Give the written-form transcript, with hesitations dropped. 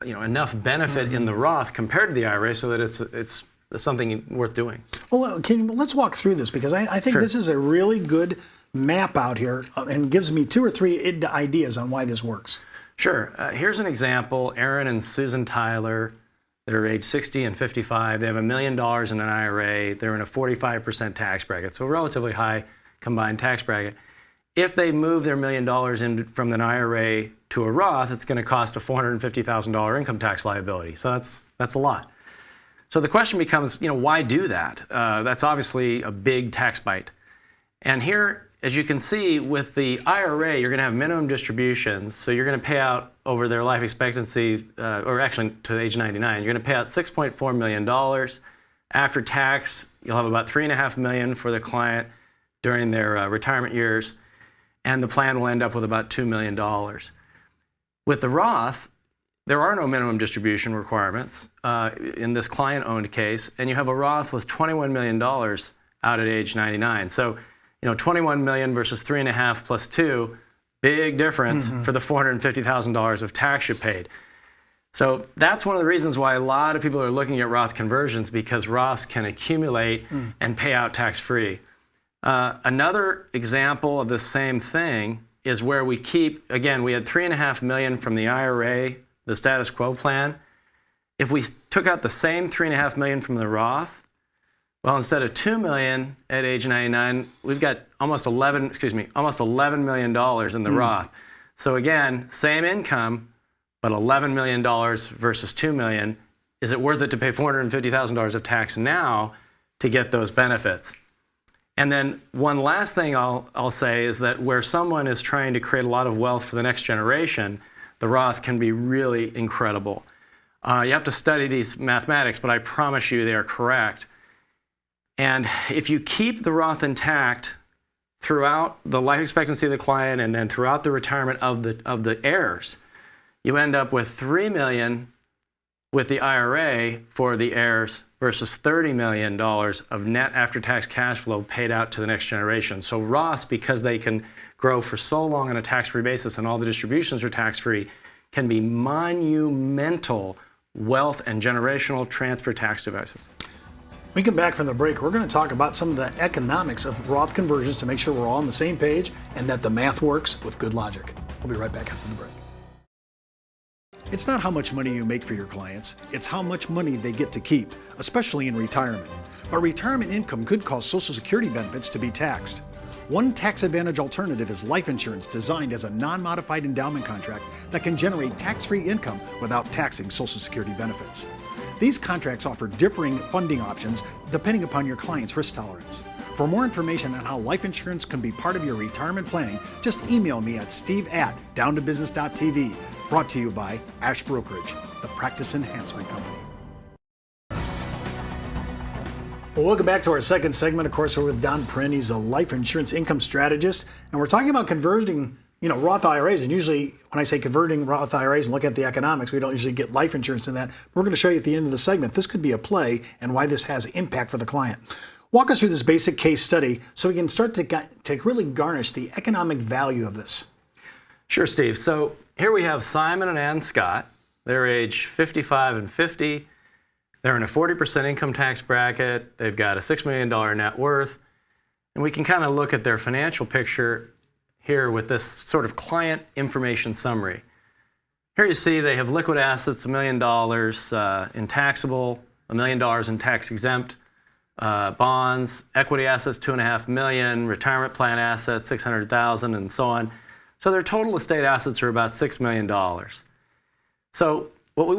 enough benefit in the Roth compared to the IRA so that it's something worth doing. Well, let's walk through this, because I think this is a really good map out here and gives me 2 or 3 ideas on why this works. Sure. Here's an example. Aaron and Susan Tyler, they're age 60 and 55. They have $1 million in an IRA. They're in a 45% tax bracket, so a relatively high combined tax bracket. If they move their $1 million in from an IRA to a Roth, it's going to cost a $450,000 income tax liability. So that's a lot. So the question becomes, why do that? That's obviously a big tax bite. And here, as you can see, with the IRA, you're going to have minimum distributions. So you're going to pay out over their life expectancy, or actually to age 99, you're going to pay out $6.4 million. After tax, you'll have about $3.5 million for the client during their retirement years. And the plan will end up with about $2 million. With the Roth, there are no minimum distribution requirements in this client-owned case, and you have a Roth with $21 million out at age 99. So, $21 million versus $3.5 plus 2, big difference for the $450,000 of tax you paid. So that's one of the reasons why a lot of people are looking at Roth conversions, because Roths can accumulate and pay out tax-free. Another example of the same thing is where we keep, again, we had $3.5 million from the IRA, the status quo plan. If we took out the same $3.5 million from the Roth, well, instead of $2 million at age 99, we've got almost $11 million in the Roth. So again, same income, but $11 million versus $2 million. Is it worth it to pay $450,000 of tax now to get those benefits? And then one last thing I'll say is that where someone is trying to create a lot of wealth for the next generation, the Roth can be really incredible. You have to study these mathematics, but I promise you they are correct. And if you keep the Roth intact throughout the life expectancy of the client and then throughout the retirement of the heirs, you end up with $3 million with the IRA for the heirs versus $30 million of net after-tax cash flow paid out to the next generation. So Roths, because they can grow for so long on a tax-free basis and all the distributions are tax-free, can be monumental wealth and generational transfer tax devices. When we come back from the break, we're going to talk about some of the economics of Roth conversions to make sure we're all on the same page and that the math works with good logic. We'll be right back after the break. It's not how much money you make for your clients, it's how much money they get to keep, especially in retirement. But retirement income could cause Social Security benefits to be taxed. One tax advantage alternative is life insurance, designed as a non-modified endowment contract that can generate tax-free income without taxing Social Security benefits. These contracts offer differing funding options depending upon your client's risk tolerance. For more information on how life insurance can be part of your retirement planning, just email me at steve@downtobusiness.tv. Brought to you by Ash Brokerage, the practice enhancement company. Well, welcome back to our second segment. Of course, we're with Don Prin. He's a life insurance income strategist, and we're talking about converting, Roth IRAs. And usually, when I say converting Roth IRAs and look at the economics, we don't usually get life insurance in that. We're going to show you at the end of the segment this could be a play and why this has impact for the client. Walk us through this basic case study so we can start to really garnish the economic value of this. Sure, Steve. So here we have Simon and Ann Scott. They're age 55 and 50. They're in a 40% income tax bracket. They've got a $6 million net worth. And we can kind of look at their financial picture here with this sort of client information summary. Here you see they have liquid assets, $1 million in taxable, $1 million in tax-exempt bonds, equity assets, $2.5 million, retirement plan assets, $600,000, and so on. So their total estate assets are about $6 million. So what we